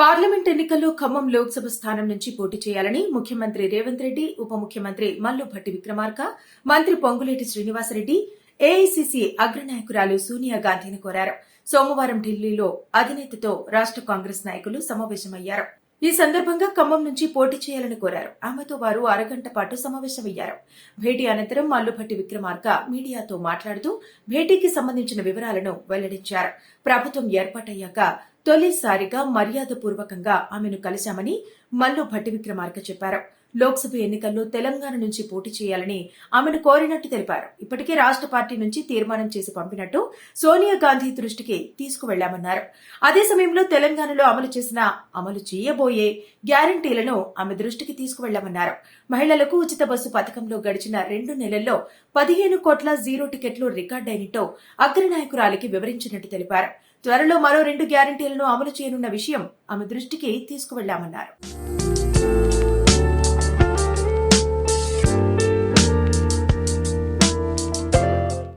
Parliament ఎన్నికల్లో ఖమ్మం లోక్సభ స్థానం నుంచి పోటీ చేయాలని ముఖ్యమంత్రి రేవంత్ రెడ్డి, ఉప ముఖ్యమంత్రి మల్లు భట్టి విక్రమార్క, మంత్రి పొంగులేటి శ్రీనివాసరెడ్డి, ఏఐసీసీ అగ్రనాయకురాలు సోనియా గాంధీని కోరారు. సోమవారం ఢిల్లీలో అధినేతతో రాష్ట కాంగ్రెస్ నాయకులు సమావేశమయ్యారు. ఈ సందర్భంగా ఖమ్మం నుంచి పోటీ చేయాలని కోరారు. ఆమెతో వారు అరగంట పాటు సమావేశమయ్యారు. భేటీ అనంతరం మల్లుభట్టి విక్రమార్క మీడియాతో మాట్లాడుతూ భేటీకి సంబంధించిన వివరాలను వెల్లడించారు. ప్రభుత్వం ఏర్పాటయ్యాక తొలిసారిగా మర్యాదపూర్వకంగా ఆమెను కలిశామని మల్లు భట్టి విక్రమార్క చెప్పారు. లోక్సభ ఎన్నికల్లో తెలంగాణ నుంచి పోటీ చేయాలని ఆమెను కోరినట్టు తెలిపారు. ఇప్పటికే రాష్ట్ర పార్టీ నుంచి తీర్మానం చేసి పంపినట్టు సోనియా గాంధీ దృష్టికి తీసుకువెళ్లామన్నారు. అదే సమయంలో తెలంగాణలో అమలు చేయబోయే గ్యారంటీలను ఆమె దృష్టికి తీసుకువెళ్లామన్నారు. మహిళలకు ఉచిత బస్సు పథకంలో గడిచిన 2 నెలల్లో 15 కోట్ల జీరో టికెట్లు రికార్డైనట్టు అగ్రనాయకురాలికి వివరించినట్టు తెలిపారు. త్వరలో మరో 2 గ్యారంటీలను అమలు చేయనున్న విషయం ఆమె దృష్టికి తీసుకువెళ్లామన్నారు.